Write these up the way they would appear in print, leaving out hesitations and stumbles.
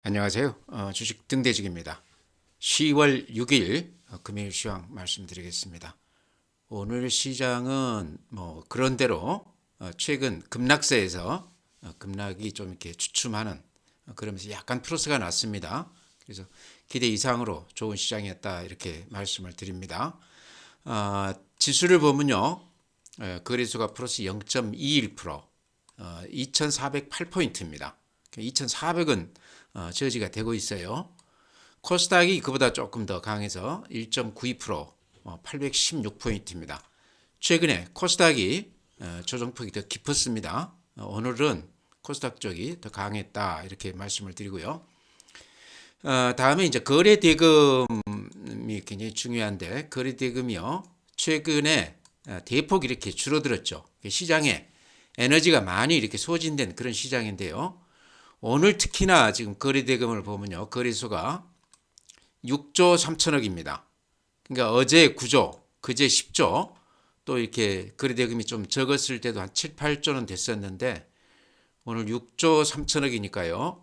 안녕하세요. 주식 등대직입니다. 10월 6일 금요일 시황 말씀드리겠습니다. 오늘 시장은 뭐 그런대로 최근 급락세에서 급락이 좀 이렇게 주춤하는 그러면서 약간 플러스가 났습니다. 그래서 기대 이상으로 좋은 시장이었다 이렇게 말씀을 드립니다. 지수를 보면요, 거래소가 플러스 0.21%, 2,408포인트입니다. 2,400은 저지가 되고 있어요. 코스닥이 그보다 조금 더 강해서 1.92%, 816포인트입니다. 최근에 코스닥이 조정폭이 더 깊었습니다. 오늘은 코스닥 쪽이 더 강했다 이렇게 말씀을 드리고요. 다음에 이제 거래 대금이 굉장히 중요한데, 거래 대금이요, 최근에 대폭 이렇게 줄어들었죠. 시장에 에너지가 많이 이렇게 소진된 그런 시장인데요. 오늘 특히나 지금 거래 대금을 보면요, 거래소가 6조 3천억입니다. 그러니까 어제 9조, 그제 10조, 또 이렇게 거래 대금이 좀 적었을 때도 한 7, 8조는 됐었는데 오늘 6조 3천억이니까요.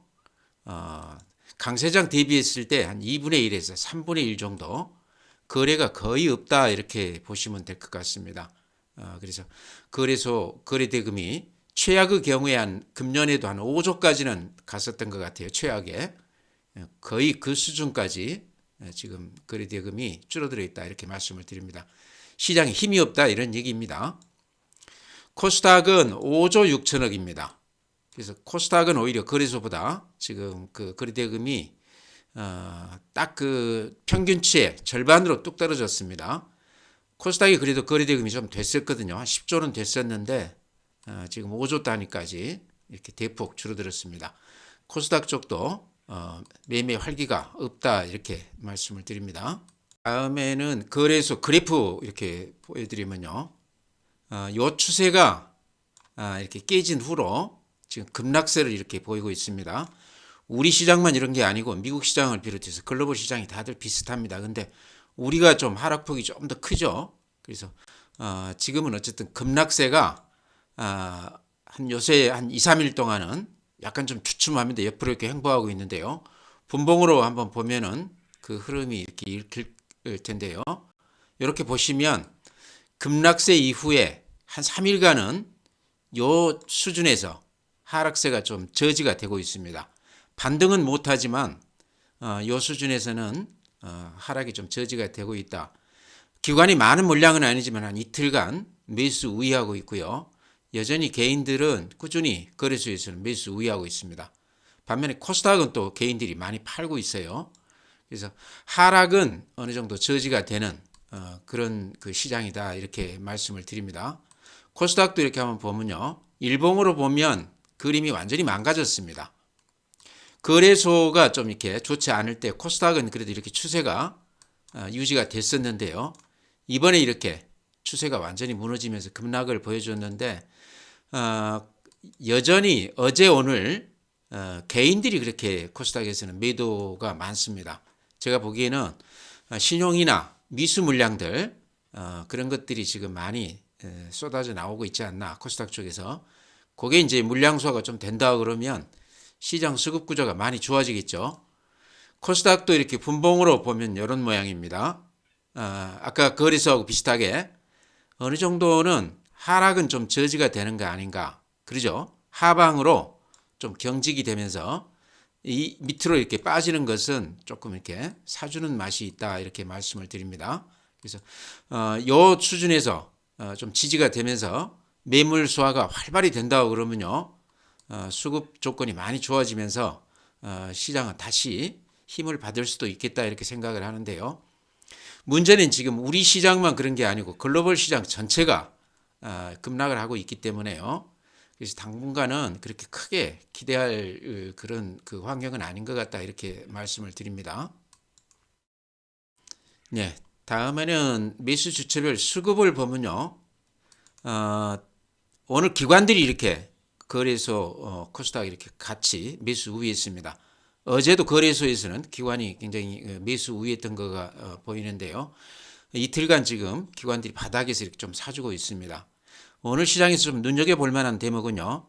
강세장 대비했을 때 한 2분의 1에서 3분의 1 정도 거래가 거의 없다 이렇게 보시면 될 것 같습니다. 그래서 거래소 거래 대금이 최악의 경우에 한 금년에도 한 5조까지는 갔었던 것 같아요. 최악에 거의 그 수준까지 지금 거래 대금이 줄어들어 있다 이렇게 말씀을 드립니다. 시장에 힘이 없다 이런 얘기입니다. 코스닥은 5조 6천억입니다. 그래서 코스닥은 오히려 거래소보다 지금 그 거래 대금이 딱 그 평균치의 절반으로 뚝 떨어졌습니다. 코스닥이 그래도 거래 대금이 좀 됐었거든요. 한 10조는 됐었는데 지금 5조 단위까지 이렇게 대폭 줄어들었습니다. 코스닥 쪽도 매매 활기가 없다 이렇게 말씀을 드립니다. 다음에는 거래소 그래프 이렇게 보여드리면요, 요 추세가 이렇게 깨진 후로 지금 급락세를 이렇게 보이고 있습니다. 우리 시장만 이런 게 아니고 미국 시장을 비롯해서 글로벌 시장이 다들 비슷합니다. 근데 우리가 좀 하락폭이 좀 더 크죠. 그래서 지금은 어쨌든 급락세가 한 요새 한 2, 3일 동안은 약간 좀 주춤합니다. 옆으로 이렇게 행보하고 있는데요. 분봉으로 한번 보면은 그 흐름이 이렇게 읽힐 텐데요. 이렇게 보시면 급락세 이후에 한 3일간은 요 수준에서 하락세가 좀 저지가 되고 있습니다. 반등은 못하지만 요 수준에서는 하락이 좀 저지가 되고 있다. 기관이 많은 물량은 아니지만 한 이틀간 매수 우위하고 있고요. 여전히 개인들은 꾸준히 거래소에서는 매수 우위하고 있습니다. 반면에 코스닥은 또 개인들이 많이 팔고 있어요. 그래서 하락은 어느 정도 저지가 되는 그런 그 시장이다 이렇게 말씀을 드립니다. 코스닥도 이렇게 한번 보면요, 일봉으로 보면 그림이 완전히 망가졌습니다. 거래소가 좀 이렇게 좋지 않을 때 코스닥은 그래도 이렇게 추세가 유지가 됐었는데요. 이번에 이렇게 추세가 완전히 무너지면서 급락을 보여줬는데 여전히 어제 오늘 개인들이 그렇게 코스닥에서는 매도가 많습니다. 제가 보기에는 신용이나 미수 물량들 그런 것들이 지금 많이 쏟아져 나오고 있지 않나, 코스닥 쪽에서. 그게 이제 물량 소화가 좀 된다 그러면 시장 수급 구조가 많이 좋아지겠죠. 코스닥도 이렇게 분봉으로 보면 이런 모양입니다. 아까 거래소하고 비슷하게 어느 정도는 하락은 좀 저지가 되는 거 아닌가, 그러죠? 하방으로 좀 경직이 되면서 이 밑으로 이렇게 빠지는 것은 조금 이렇게 사주는 맛이 있다 이렇게 말씀을 드립니다. 그래서 요 수준에서 좀 지지가 되면서 매물 소화가 활발히 된다고 그러면요, 수급 조건이 많이 좋아지면서 시장은 다시 힘을 받을 수도 있겠다 이렇게 생각을 하는데요. 문제는 지금 우리 시장만 그런 게 아니고 글로벌 시장 전체가 급락을 하고 있기 때문에요. 그래서 당분간은 그렇게 크게 기대할 그런 그 환경은 아닌 것 같다 이렇게 말씀을 드립니다. 네, 다음에는 매수 주체별 수급을 보면요, 오늘 기관들이 이렇게 거래소 코스닥 이렇게 같이 매수 우위했습니다. 어제도 거래소에서는 기관이 굉장히 매수 우위했던 거가 보이는데요. 이틀간 지금 기관들이 바닥에서 이렇게 좀 사주고 있습니다. 오늘 시장에서 좀 눈여겨볼 만한 대목은요,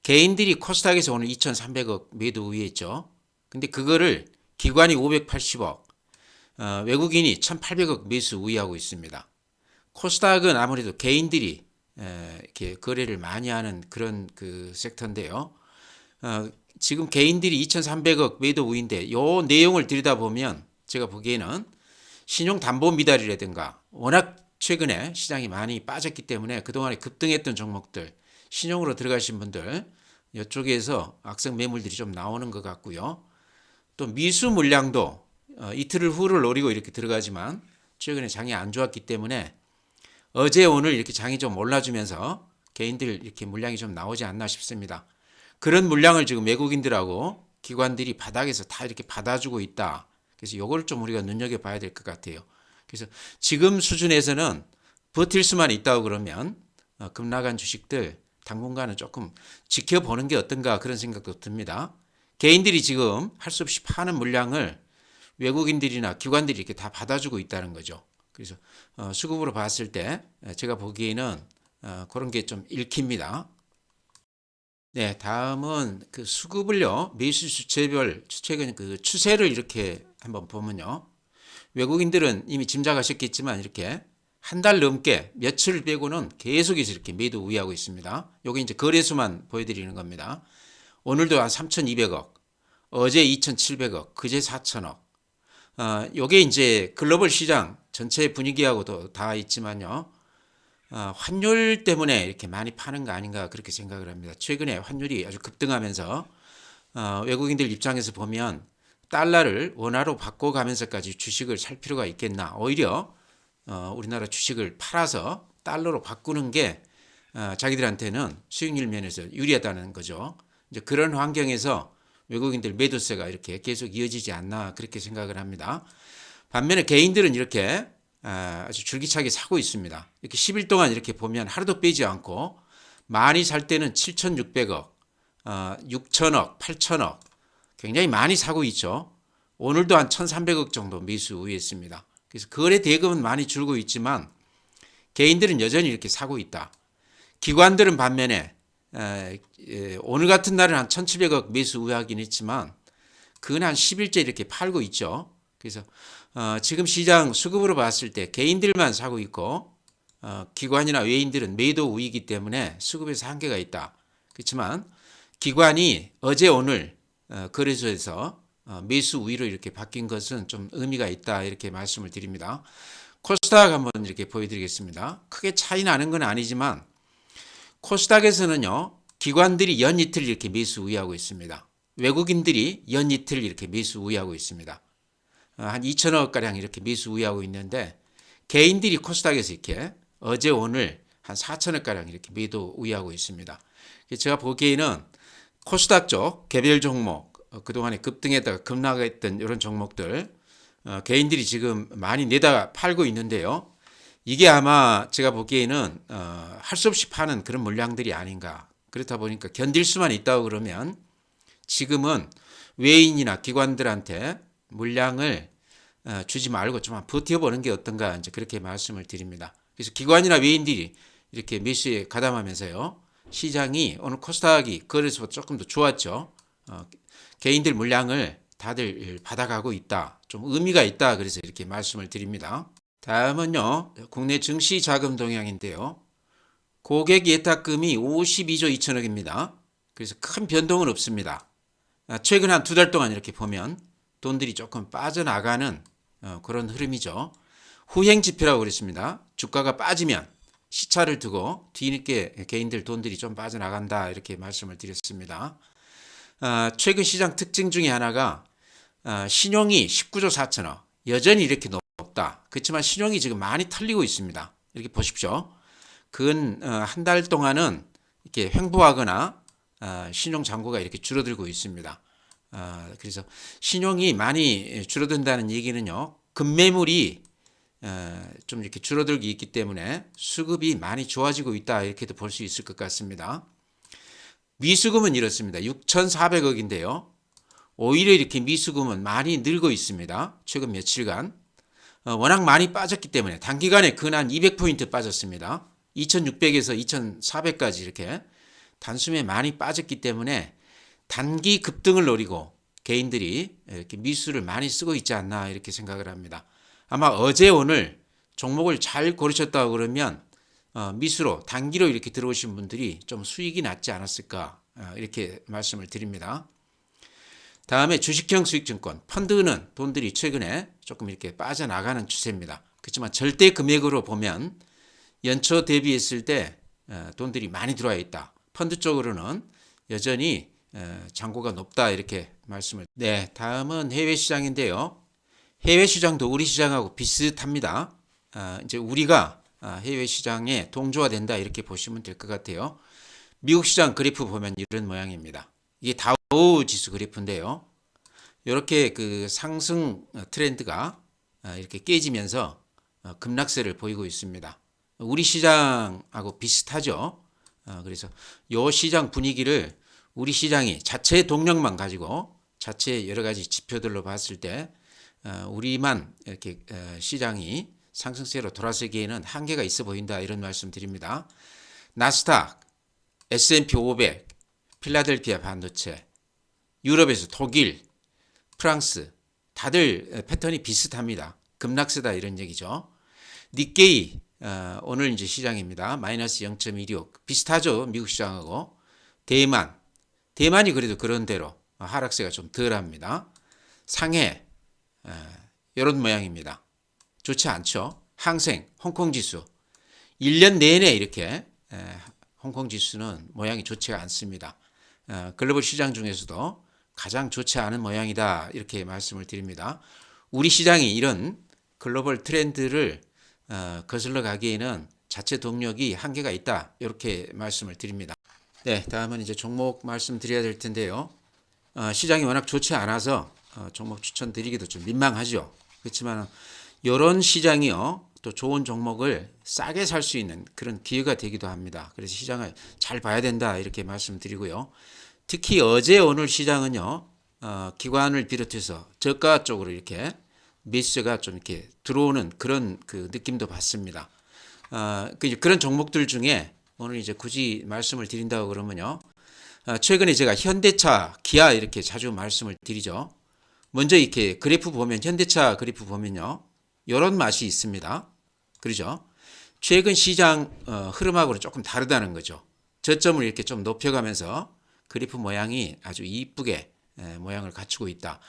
개인들이 코스닥에서 오늘 2,300억 매도 우위했죠. 근데 그거를 기관이 580억, 외국인이 1,800억 매수 우위하고 있습니다. 코스닥은 아무래도 개인들이 이렇게 거래를 많이 하는 그런 그 섹터인데요. 지금 개인들이 2,300억 매도 우위인데 요 내용을 들여다보면 제가 보기에는 신용담보미달이라든가 워낙 최근에 시장이 많이 빠졌기 때문에 그동안에 급등했던 종목들, 신용으로 들어가신 분들 이쪽에서 악성 매물들이 좀 나오는 것 같고요. 또 미수 물량도 이틀을 후를 노리고 이렇게 들어가지만 최근에 장이 안 좋았기 때문에 어제 오늘 이렇게 장이 좀 올라주면서 개인들 이렇게 물량이 좀 나오지 않나 싶습니다. 그런 물량을 지금 외국인들하고 기관들이 바닥에서 다 이렇게 받아주고 있다. 그래서 이걸 좀 우리가 눈여겨봐야 될 것 같아요. 그래서 지금 수준에서는 버틸 수만 있다고 그러면 급락한 주식들 당분간은 조금 지켜보는 게 어떤가 그런 생각도 듭니다. 개인들이 지금 할 수 없이 파는 물량을 외국인들이나 기관들이 이렇게 다 받아주고 있다는 거죠. 그래서 수급으로 봤을 때 제가 보기에는 그런 게 좀 읽힙니다. 네, 다음은 그 수급을요, 매수 주체별 최근 그 추세를 이렇게 한번 보면요. 외국인들은 이미 짐작하셨겠지만 이렇게 한 달 넘게 며칠 빼고는 계속해서 이렇게 매도 우위하고 있습니다. 요게 이제 거래수만 보여드리는 겁니다. 오늘도 한 3,200억, 어제 2,700억, 그제 4,000억. 요게 이제 글로벌 시장 전체 분위기하고도 다 있지만요. 환율 때문에 이렇게 많이 파는 거 아닌가 그렇게 생각을 합니다. 최근에 환율이 아주 급등하면서 외국인들 입장에서 보면 달러를 원화로 바꿔가면서까지 주식을 살 필요가 있겠나. 오히려 우리나라 주식을 팔아서 달러로 바꾸는 게 자기들한테는 수익률 면에서 유리하다는 거죠. 이제 그런 환경에서 외국인들 매도세가 이렇게 계속 이어지지 않나 그렇게 생각을 합니다. 반면에 개인들은 이렇게 아주 줄기차게 사고 있습니다. 이렇게 10일 동안 이렇게 보면 하루도 빼지 않고 많이 살 때는 7,600억, 6천억, 8천억 굉장히 많이 사고 있죠. 오늘도 한 1,300억 정도 매수 우위했습니다. 그래서 거래 대금은 많이 줄고 있지만 개인들은 여전히 이렇게 사고 있다. 기관들은 반면에 오늘 같은 날은 한 1,700억 매수 우위하긴 했지만 그건 한 10일째 이렇게 팔고 있죠. 그래서 지금 시장 수급으로 봤을 때 개인들만 사고 있고 기관이나 외인들은 매도 우위이기 때문에 수급에서 한계가 있다. 그렇지만 기관이 어제 오늘 거래소에서 매수 우위로 이렇게 바뀐 것은 좀 의미가 있다 이렇게 말씀을 드립니다. 코스닥 한번 이렇게 보여드리겠습니다. 크게 차이 나는 건 아니지만 코스닥에서는요 기관들이 연 이틀 이렇게 매수 우위하고 있습니다. 외국인들이 연 이틀 이렇게 매수 우위하고 있습니다. 한 2천억 가량 이렇게 매수 우위하고 있는데 개인들이 코스닥에서 이렇게 어제 오늘 한 4천억 가량 이렇게 매도 우위하고 있습니다. 제가 보기에는 코스닥 쪽 개별 종목 그동안에 급등했다가 급락했던 이런 종목들 개인들이 지금 많이 내다 팔고 있는데요. 이게 아마 제가 보기에는 할 수 없이 파는 그런 물량들이 아닌가. 그렇다 보니까 견딜 수만 있다고 그러면 지금은 외인이나 기관들한테 물량을 주지 말고 좀 버텨보는 게 어떤가 이제 그렇게 말씀을 드립니다. 그래서 기관이나 외인들이 이렇게 매수에 가담하면서요. 시장이 오늘 코스닥이 거래소가 조금 더 좋았죠. 개인들 물량을 다들 받아가고 있다. 좀 의미가 있다. 그래서 이렇게 말씀을 드립니다. 다음은요. 국내 증시 자금 동향인데요. 고객 예탁금이 52조 2천억입니다. 그래서 큰 변동은 없습니다. 최근 한 두 달 동안 이렇게 보면 돈들이 조금 빠져나가는 그런 흐름이죠. 후행 지표라고 그랬습니다. 주가가 빠지면 시차를 두고 뒤늦게 개인들 돈들이 좀 빠져나간다 이렇게 말씀을 드렸습니다. 최근 시장 특징 중에 하나가 신용이 19조 4천억 여전히 이렇게 높다. 그렇지만 신용이 지금 많이 털리고 있습니다. 이렇게 보십시오. 근 한 달 동안은 이렇게 횡보하거나 신용 잔고가 이렇게 줄어들고 있습니다. 그래서 신용이 많이 줄어든다는 얘기는요. 급매물이 좀 이렇게 줄어들기 있기 때문에 수급이 많이 좋아지고 있다 이렇게도 볼 수 있을 것 같습니다. 미수금은 이렇습니다. 6,400억인데요. 오히려 이렇게 미수금은 많이 늘고 있습니다. 최근 며칠간 워낙 많이 빠졌기 때문에 단기간에 근 한 200포인트 빠졌습니다. 2,600에서 2,400까지 이렇게 단숨에 많이 빠졌기 때문에 단기 급등을 노리고 개인들이 이렇게 미수를 많이 쓰고 있지 않나 이렇게 생각을 합니다. 아마 어제 오늘 종목을 잘 고르셨다고 그러면 미수로 단기로 이렇게 들어오신 분들이 좀 수익이 났지 않았을까 이렇게 말씀을 드립니다. 다음에 주식형 수익증권 펀드는 돈들이 최근에 조금 이렇게 빠져나가는 추세입니다. 그렇지만 절대 금액으로 보면 연초 대비했을 때 돈들이 많이 들어와 있다. 펀드 쪽으로는 여전히 잔고가 높다 이렇게 말씀을. 네, 다음은 해외 시장인데요. 해외 시장도 우리 시장하고 비슷합니다. 이제 우리가 해외 시장에 동조화된다 이렇게 보시면 될 것 같아요. 미국 시장 그래프 보면 이런 모양입니다. 이게 다우 지수 그래프인데요. 이렇게 그 상승 트렌드가 이렇게 깨지면서 급락세를 보이고 있습니다. 우리 시장하고 비슷하죠. 그래서 이 시장 분위기를 우리 시장이 자체 동력만 가지고 자체 여러 가지 지표들로 봤을 때 우리만 이렇게 시장이 상승세로 돌아서기에는 한계가 있어 보인다 이런 말씀 드립니다. 나스닥, S&P 500, 필라델피아 반도체, 유럽에서 독일, 프랑스 다들 패턴이 비슷합니다. 급락세다 이런 얘기죠. 니케이 오늘 이제 시장입니다. 마이너스 0.126 비슷하죠. 미국 시장하고. 대만이 그래도 그런 대로 하락세가 좀 덜합니다. 상해 이런 모양입니다. 좋지 않죠. 항생, 홍콩 지수 1년 내내 이렇게 홍콩 지수는 모양이 좋지가 않습니다. 글로벌 시장 중에서도 가장 좋지 않은 모양이다 이렇게 말씀을 드립니다. 우리 시장이 이런 글로벌 트렌드를 거슬러 가기에는 자체 동력이 한계가 있다 이렇게 말씀을 드립니다. 네, 다음은 이제 종목 말씀드려야 될 텐데요. 시장이 워낙 좋지 않아서 종목 추천드리기도 좀 민망하죠. 그렇지만 이런 시장이요 또 좋은 종목을 싸게 살 수 있는 그런 기회가 되기도 합니다. 그래서 시장을 잘 봐야 된다 이렇게 말씀드리고요. 특히 어제 오늘 시장은요 기관을 비롯해서 저가 쪽으로 이렇게 매수가 좀 이렇게 들어오는 그런 그 느낌도 받습니다. 그런 종목들 중에 오늘 이제 굳이 말씀을 드린다고 그러면요. 최근에 제가 현대차, 기아 이렇게 자주 말씀을 드리죠. 먼저 이렇게 그래프 보면 현대차 그래프 보면요. 이런 맛이 있습니다. 그러죠? 최근 시장 흐름하고는 조금 다르다는 거죠. 저점을 이렇게 좀 높여가면서 그래프 모양이 아주 이쁘게 모양을 갖추고 있다.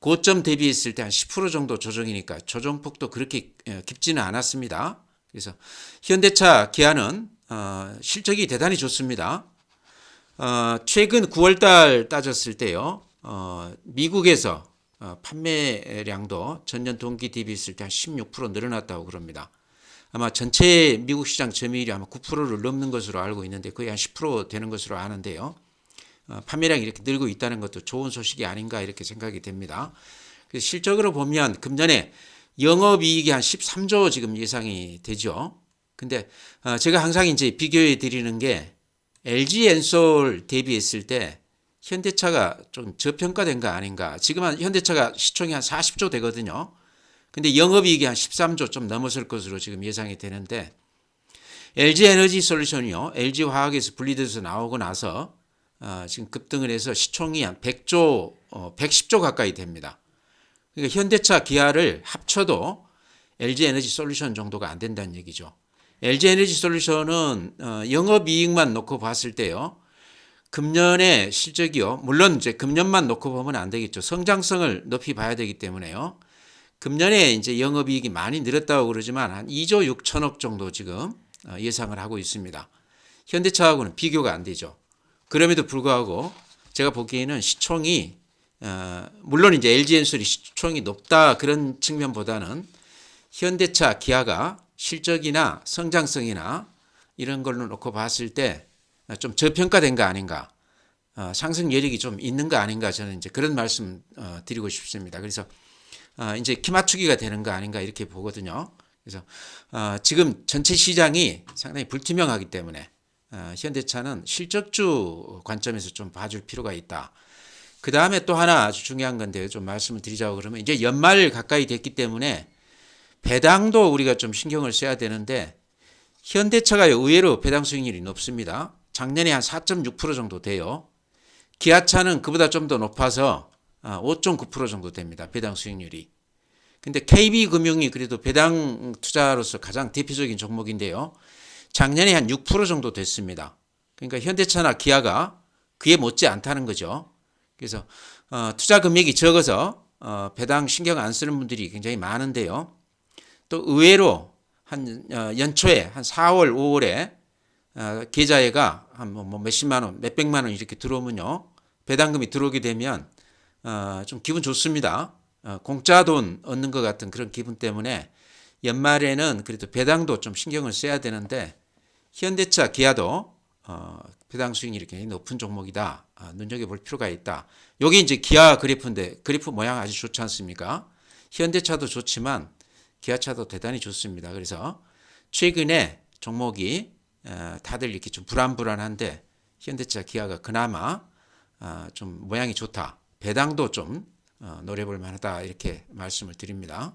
고점 대비했을 때 한 10% 정도 조정이니까 조정폭도 그렇게 깊지는 않았습니다. 그래서 현대차, 기아는 실적이 대단히 좋습니다. 최근 9월달 따졌을 때요, 미국에서 판매량도 전년 동기 대비했을 때 한 16% 늘어났다고 그럽니다. 아마 전체 미국 시장 점유율이 아마 9%를 넘는 것으로 알고 있는데 거의 한 10% 되는 것으로 아는데요. 판매량이 이렇게 늘고 있다는 것도 좋은 소식이 아닌가 이렇게 생각이 됩니다. 그래서 실적으로 보면 금년에 영업이익이 한 13조 지금 예상이 되죠. 근데 제가 항상 이제 비교해 드리는 게 LG 엔솔 대비했을 때 현대차가 좀 저평가된 거 아닌가. 지금 한 현대차가 시총이 한 40조 되거든요. 근데 영업이익이 한 13조 좀 넘었을 것으로 지금 예상이 되는데 LG 에너지 솔루션이요. LG 화학에서 분리돼서 나오고 나서 지금 급등을 해서 시총이 한 100조, 110조 가까이 됩니다. 그러니까 현대차, 기아를 합쳐도 LG 에너지 솔루션 정도가 안 된다는 얘기죠. LG 에너지 솔루션은 영업이익만 놓고 봤을 때요. 금년의 실적이요. 물론 이제 금년만 놓고 보면 안 되겠죠. 성장성을 높이 봐야 되기 때문에요. 금년에 이제 영업이익이 많이 늘었다고 그러지만 한 2조 6천억 정도 지금 예상을 하고 있습니다. 현대차하고는 비교가 안 되죠. 그럼에도 불구하고 제가 보기에는 시총이 물론 이제 LG엔솔이 시총이 높다 그런 측면보다는 현대차, 기아가 실적이나 성장성이나 이런 걸로 놓고 봤을 때 좀 저평가된 거 아닌가, 상승 여력이 좀 있는 거 아닌가 저는 이제 그런 말씀 드리고 싶습니다. 그래서 이제 키 맞추기가 되는 거 아닌가 이렇게 보거든요. 그래서 지금 전체 시장이 상당히 불투명하기 때문에 현대차는 실적주 관점에서 좀 봐줄 필요가 있다. 그 다음에 또 하나 아주 중요한 건데 좀 말씀을 드리자고 그러면 이제 연말 가까이 됐기 때문에 배당도 우리가 좀 신경을 써야 되는데 현대차가 의외로 배당 수익률이 높습니다. 작년에 한 4.6% 정도 돼요. 기아차는 그보다 좀 더 높아서 5.9% 정도 됩니다. 배당 수익률이. 근데 KB금융이 그래도 배당 투자로서 가장 대표적인 종목인데요. 작년에 한 6% 정도 됐습니다. 그러니까 현대차나 기아가 그에 못지 않다는 거죠. 그래서 투자 금액이 적어서 배당 신경 안 쓰는 분들이 굉장히 많은데요. 또 의외로 한 연초에 한 4월, 5월에 계좌에가 한 뭐 몇십만 원, 몇백만 원 이렇게 들어오면요. 배당금이 들어오게 되면 좀 기분 좋습니다. 공짜 돈 얻는 것 같은 그런 기분 때문에 연말에는 그래도 배당도 좀 신경을 써야 되는데 현대차, 기아도 배당 수익률이 굉장히 높은 종목이다. 눈여겨볼 필요가 있다. 여기 이제 기아 그래프인데 그래프 모양 아주 좋지 않습니까? 현대차도 좋지만 기아차도 대단히 좋습니다. 그래서 최근에 종목이 다들 이렇게 좀 불안불안한데 현대차, 기아가 그나마 좀 모양이 좋다. 배당도 좀 노려볼 만하다 이렇게 말씀을 드립니다.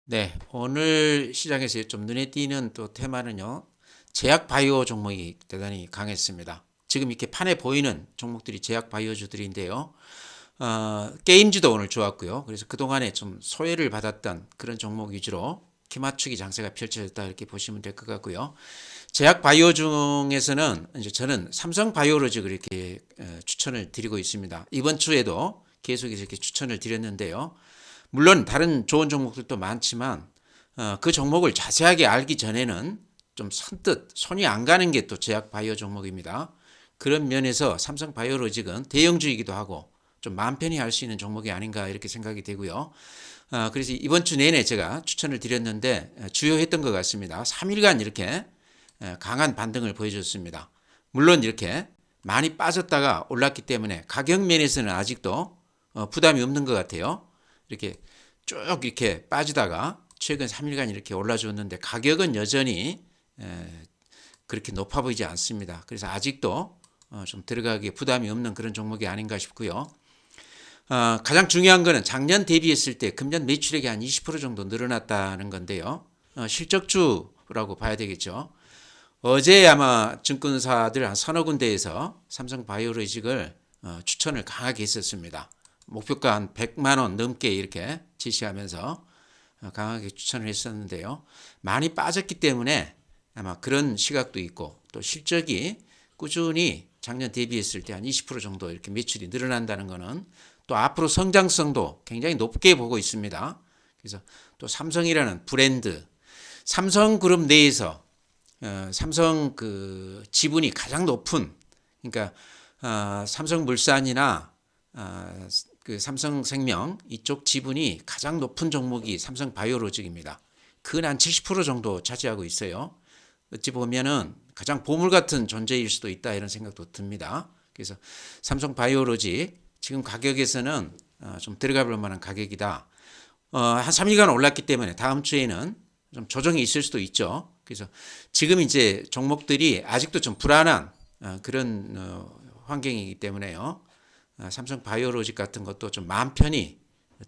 네, 오늘 시장에서 좀 눈에 띄는 또 테마는요. 제약 바이오 종목이 대단히 강했습니다. 지금 이렇게 판에 보이는 종목들이 제약 바이오주들인데요. 게임주도 오늘 좋았고요. 그래서 그동안에 좀 소외를 받았던 그런 종목 위주로 기맞추기 장세가 펼쳐졌다 이렇게 보시면 될 것 같고요. 제약 바이오 중에서는 이제 저는 삼성 바이오로직을 이렇게 추천을 드리고 있습니다. 이번 주에도 계속 이렇게 추천을 드렸는데요. 물론 다른 좋은 종목들도 많지만 그 종목을 자세하게 알기 전에는 좀 선뜻 손이 안 가는 게 또 제약 바이오 종목입니다. 그런 면에서 삼성 바이오로직은 대형주이기도 하고 좀 마음 편히 할 수 있는 종목이 아닌가 이렇게 생각이 되고요. 그래서 이번 주 내내 제가 추천을 드렸는데 주요했던 것 같습니다. 3일간 이렇게 강한 반등을 보여줬습니다. 물론 이렇게 많이 빠졌다가 올랐기 때문에 가격 면에서는 아직도 부담이 없는 것 같아요. 이렇게 쭉 이렇게 빠지다가 최근 3일간 이렇게 올라줬는데 가격은 여전히 그렇게 높아 보이지 않습니다. 그래서 아직도 좀 들어가기에 부담이 없는 그런 종목이 아닌가 싶고요. 가장 중요한 거는 작년 대비했을 때 금년 매출액이 한 20% 정도 늘어났다는 건데요. 실적주라고 봐야 되겠죠. 어제 아마 증권사들 한 서너 군데에서 삼성 바이오로직을 추천을 강하게 했었습니다. 목표가 한 100만 원 넘게 이렇게 제시하면서 강하게 추천을 했었는데요. 많이 빠졌기 때문에 아마 그런 시각도 있고 또 실적이 꾸준히 작년 대비했을 때 한 20% 정도 이렇게 매출이 늘어난다는 것은 또 앞으로 성장성도 굉장히 높게 보고 있습니다. 그래서 또 삼성이라는 브랜드, 삼성그룹 내에서 삼성 그 지분이 가장 높은 그러니까 삼성물산이나 그 삼성생명 이쪽 지분이 가장 높은 종목이 삼성바이오로직입니다. 근 한 70% 정도 차지하고 있어요. 어찌 보면은 가장 보물 같은 존재일 수도 있다 이런 생각도 듭니다. 그래서 삼성바이오로직 지금 가격에서는 좀 들어가 볼 만한 가격이다. 한 3일간 올랐기 때문에 다음 주에는 좀 조정이 있을 수도 있죠. 그래서 지금 이제 종목들이 아직도 좀 불안한 그런 환경이기 때문에요. 삼성 바이오로직 같은 것도 좀 마음 편히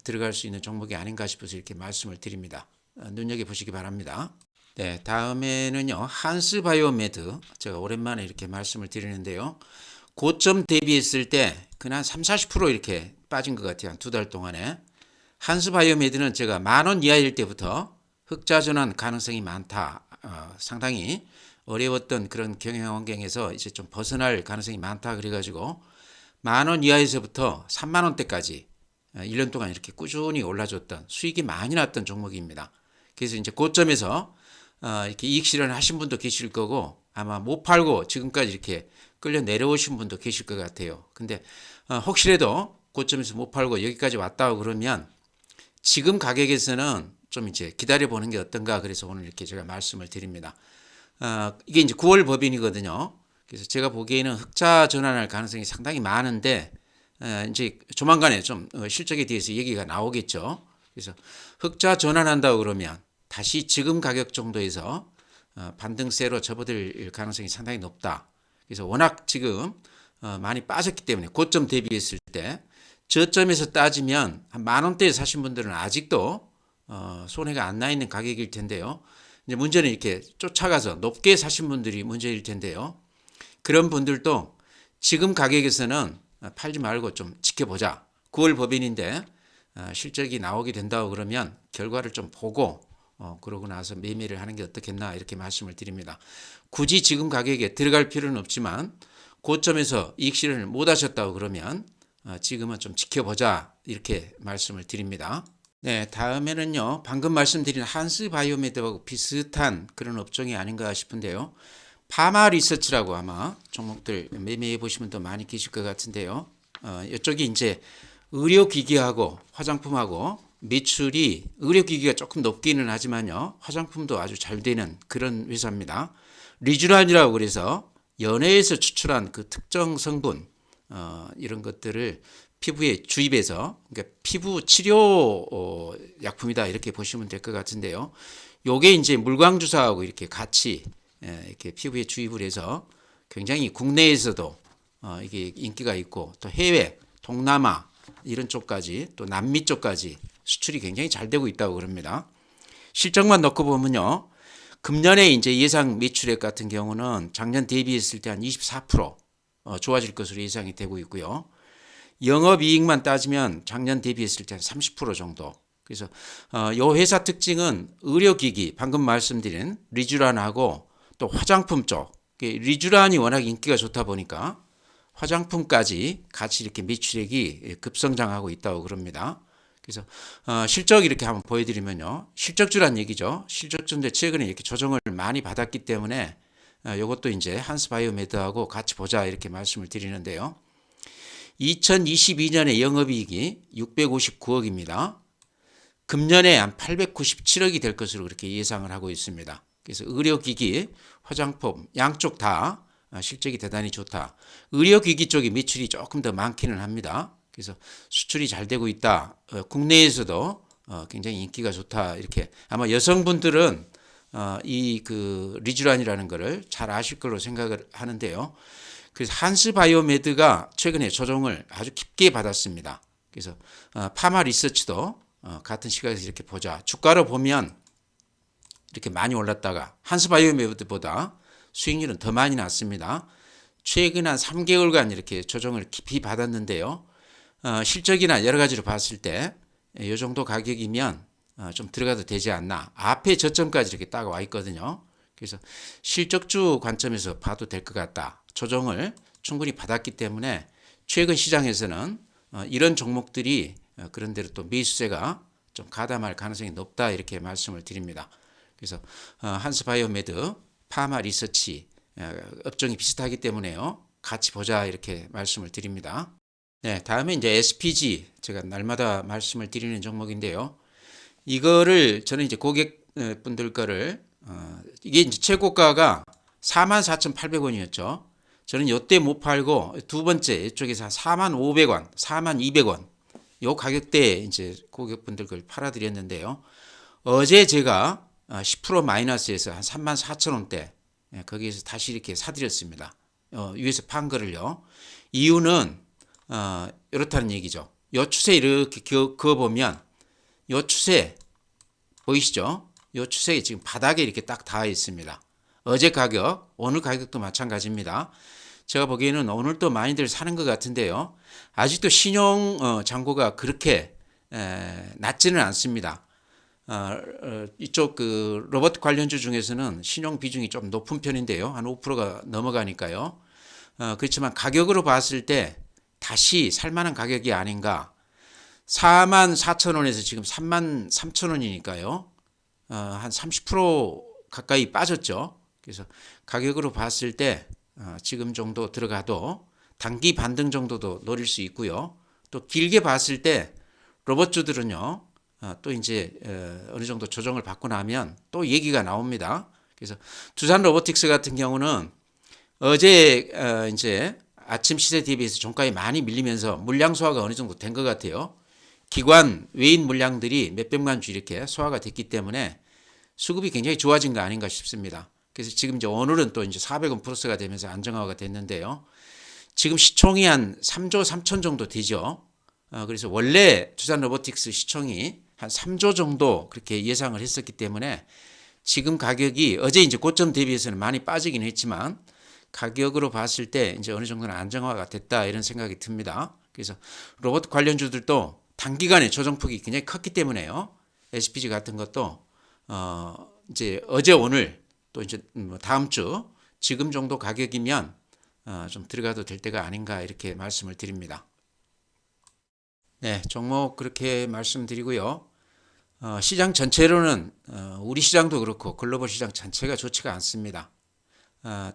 들어갈 수 있는 종목이 아닌가 싶어서 이렇게 말씀을 드립니다. 눈여겨보시기 바랍니다. 네, 다음에는요. 한스바이오메드 제가 오랜만에 이렇게 말씀을 드리는데요. 고점 대비했을 때 그냥 30-40% 이렇게 빠진 것 같아요. 한 두 달 동안에. 한스바이오메드는 제가 10,000원 이하일 때부터 흑자 전환 가능성이 많다. 상당히 어려웠던 그런 경영 환경에서 이제 좀 벗어날 가능성이 많다. 그래가지고 10,000원 이하에서부터 30,000원대까지 1년 동안 이렇게 꾸준히 올라줬던 수익이 많이 났던 종목입니다. 그래서 이제 고점에서 이렇게 이익 실현하신 분도 계실 거고 아마 못 팔고 지금까지 이렇게 끌려 내려오신 분도 계실 것 같아요. 근데 혹시라도 고점에서 못 팔고 여기까지 왔다고 그러면 지금 가격에서는 좀 이제 기다려 보는 게 어떤가 그래서 오늘 이렇게 제가 말씀을 드립니다. 이게 이제 9월 법인이거든요. 그래서 제가 보기에는 흑자 전환할 가능성이 상당히 많은데 이제 조만간에 좀 실적에 대해서 얘기가 나오겠죠. 그래서 흑자 전환한다고 그러면 다시 지금 가격 정도에서 반등세로 접어들 가능성이 상당히 높다. 그래서 워낙 지금 많이 빠졌기 때문에 고점 대비했을 때 저점에서 따지면 한 10,000원대에 사신 분들은 아직도 손해가 안 나 있는 가격일 텐데요. 이제 문제는 이렇게 쫓아가서 높게 사신 분들이 문제일 텐데요. 그런 분들도 지금 가격에서는 팔지 말고 좀 지켜보자. 9월 법인인데 실적이 나오게 된다고 그러면 결과를 좀 보고 그러고 나서 매매를 하는 게 어떻겠나 이렇게 말씀을 드립니다. 굳이 지금 가격에 들어갈 필요는 없지만 고점에서 이익 실현을 못 하셨다고 그러면 지금은 좀 지켜보자 이렇게 말씀을 드립니다. 네, 다음에는요. 방금 말씀드린 한스바이오메드하고 비슷한 그런 업종이 아닌가 싶은데요. 파마 리서치라고 아마 종목들 매매해 보시면 더 많이 계실 것 같은데요. 이쪽이 이제 의료기기하고 화장품하고 매출이 의료기기가 조금 높기는 하지만요. 화장품도 아주 잘 되는 그런 회사입니다. 리쥬란이라고 그래서 연해에서 추출한 그 특정 성분 이런 것들을 피부에 주입해서 그러니까 피부 치료 약품이다 이렇게 보시면 될 것 같은데요. 요게 이제 물광 주사하고 이렇게 같이 이렇게 피부에 주입을 해서 굉장히 국내에서도 이게 인기가 있고 또 해외 동남아 이런 쪽까지 또 남미 쪽까지 수출이 굉장히 잘 되고 있다고 그럽니다. 실적만 놓고 보면요. 금년에 이제 예상 매출액 같은 경우는 작년 대비했을 때 한 24% 좋아질 것으로 예상이 되고 있고요. 영업이익만 따지면 작년 대비했을 때 한 30% 정도. 그래서 이 회사 특징은 의료기기 방금 말씀드린 리쥬란하고 또 화장품 쪽 리쥬란이 워낙 인기가 좋다 보니까 화장품까지 같이 이렇게 매출액이 급성장하고 있다고 그럽니다. 그래서 실적 이렇게 한번 보여드리면요. 실적주란 얘기죠. 실적주인데 최근에 이렇게 조정을 많이 받았기 때문에 이것도 이제 한스바이오메드하고 같이 보자 이렇게 말씀을 드리는데요. 2022년에 영업이익이 659억입니다. 금년에 한 897억이 될 것으로 그렇게 예상을 하고 있습니다. 그래서 의료기기, 화장품 양쪽 다 실적이 대단히 좋다. 의료기기 쪽이 매출이 조금 더 많기는 합니다. 그래서 수출이 잘 되고 있다. 국내에서도 굉장히 인기가 좋다. 이렇게 아마 여성분들은 이 그 리쥬란이라는 거를 잘 아실 걸로 생각을 하는데요. 그래서 한스바이오메드가 최근에 조정을 아주 깊게 받았습니다. 그래서 파마 리서치도 같은 시각에서 이렇게 보자. 주가로 보면 이렇게 많이 올랐다가 한스바이오메드보다 수익률은 더 많이 났습니다. 최근 한 3개월간 이렇게 조정을 깊이 받았는데요. 실적이나 여러 가지로 봤을 때 이 정도 가격이면 좀 들어가도 되지 않나. 앞에 저점까지 이렇게 딱 와 있거든요. 그래서 실적주 관점에서 봐도 될 것 같다. 조정을 충분히 받았기 때문에 최근 시장에서는 이런 종목들이 그런대로 또 매수세가 좀 가담할 가능성이 높다 이렇게 말씀을 드립니다. 그래서 한스바이오메드, 파마 리서치 업종이 비슷하기 때문에요. 같이 보자 이렇게 말씀을 드립니다. 네, 다음에 이제 SPG 제가 날마다 말씀을 드리는 종목인데요. 이거를 저는 이제 고객분들 거를 이게 이제 최고가가 44,800원이었죠. 저는 이때 못 팔고 두 번째 이쪽에서 한 4,500원, 4,200원 요 가격대에 이제 고객분들 걸 팔아드렸는데요. 어제 제가 10% 마이너스에서 한 34,000원대 거기에서 다시 이렇게 사드렸습니다. 위에서 판 거를요. 이유는 이렇다는 얘기죠. 요 추세 이렇게 그어보면 요 추세 보이시죠? 요 추세에 지금 바닥에 이렇게 딱 닿아 있습니다. 어제 가격, 오늘 가격도 마찬가지입니다. 제가 보기에는 오늘도 많이들 사는 것 같은데요. 아직도 신용 잔고가 그렇게 낮지는 않습니다. 이쪽 그 로봇 관련주 중에서는 신용 비중이 좀 높은 편인데요. 한 5%가 넘어가니까요. 그렇지만 가격으로 봤을 때 다시 살만한 가격이 아닌가. 44,000원에서 지금 33,000원이니까요. 한 30% 가까이 빠졌죠. 그래서 가격으로 봤을 때 지금 정도 들어가도 단기 반등 정도도 노릴 수 있고요. 또 길게 봤을 때 로봇주들은요. 또 이제 어느 정도 조정을 받고 나면 또 얘기가 나옵니다. 그래서 두산 로보틱스 같은 경우는 어제 이제 아침 시세 대비해서 종가에 많이 밀리면서 물량 소화가 어느 정도 된 것 같아요. 기관 외인 물량들이 몇백만 주 이렇게 소화가 됐기 때문에 수급이 굉장히 좋아진 거 아닌가 싶습니다. 그래서 지금 이제 오늘은 또 이제 400원 플러스가 되면서 안정화가 됐는데요. 지금 시총이 한 3조 3천 정도 되죠. 그래서 원래 두산 로보틱스 시총이 한 3조 정도 그렇게 예상을 했었기 때문에 지금 가격이 어제 이제 고점 대비해서는 많이 빠지긴 했지만 가격으로 봤을 때 이제 어느 정도는 안정화가 됐다 이런 생각이 듭니다. 그래서 로봇 관련주들도 단기간에 조정폭이 굉장히 컸기 때문에요. SPG 같은 것도 이제 어제 오늘 또 이제 다음 주 지금 정도 가격이면 좀 들어가도 될 때가 아닌가 이렇게 말씀을 드립니다. 네, 종목 그렇게 말씀드리고요. 시장 전체로는 우리 시장도 그렇고 글로벌 시장 전체가 좋지가 않습니다.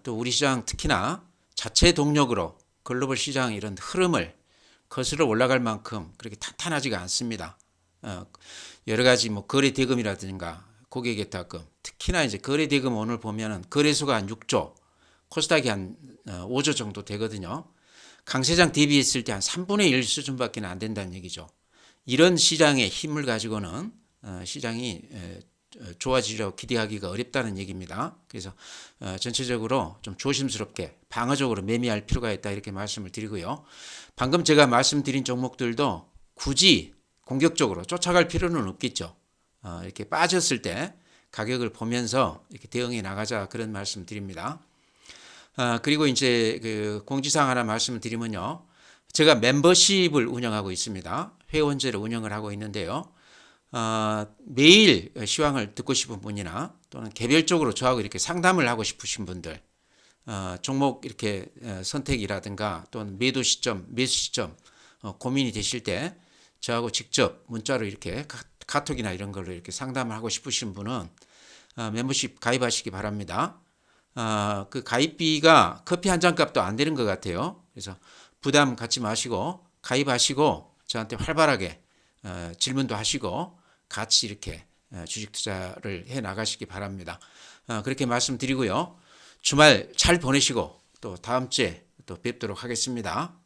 또 우리 시장 특히나 자체 동력으로 글로벌 시장 이런 흐름을 거슬러 올라갈 만큼 그렇게 탄탄하지가 않습니다. 여러 가지 뭐 거래 대금이라든가 고객의 대금, 특히나 이제 거래 대금 오늘 보면은 거래소가 한 6조, 코스닥이 한 5조 정도 되거든요. 강세장 대비했을 때 한 3분의 1 수준밖에 안 된다는 얘기죠. 이런 시장의 힘을 가지고는 시장이 좋아지려고 기대하기가 어렵다는 얘기입니다. 그래서 전체적으로 좀 조심스럽게 방어적으로 매매할 필요가 있다 이렇게 말씀을 드리고요. 방금 제가 말씀드린 종목들도 굳이 공격적으로 쫓아갈 필요는 없겠죠. 이렇게 빠졌을 때 가격을 보면서 이렇게 대응해 나가자 그런 말씀 드립니다. 그리고 이제 그 공지사항 하나 말씀드리면요. 제가 멤버십을 운영하고 있습니다. 회원제를 운영을 하고 있는데요. 매일 시황을 듣고 싶은 분이나 또는 개별적으로 저하고 이렇게 상담을 하고 싶으신 분들, 종목 이렇게 선택이라든가 또는 매도 시점, 매수 시점 고민이 되실 때 저하고 직접 문자로 이렇게 카톡이나 이런 걸로 이렇게 상담을 하고 싶으신 분은 멤버십 가입하시기 바랍니다. 그 가입비가 커피 한 잔 값도 안 되는 것 같아요. 그래서 부담 갖지 마시고 가입하시고 저한테 활발하게 질문도 하시고 같이 이렇게 주식 투자를 해 나가시기 바랍니다. 그렇게 말씀드리고요. 주말 잘 보내시고 또 다음 주에 또 뵙도록 하겠습니다.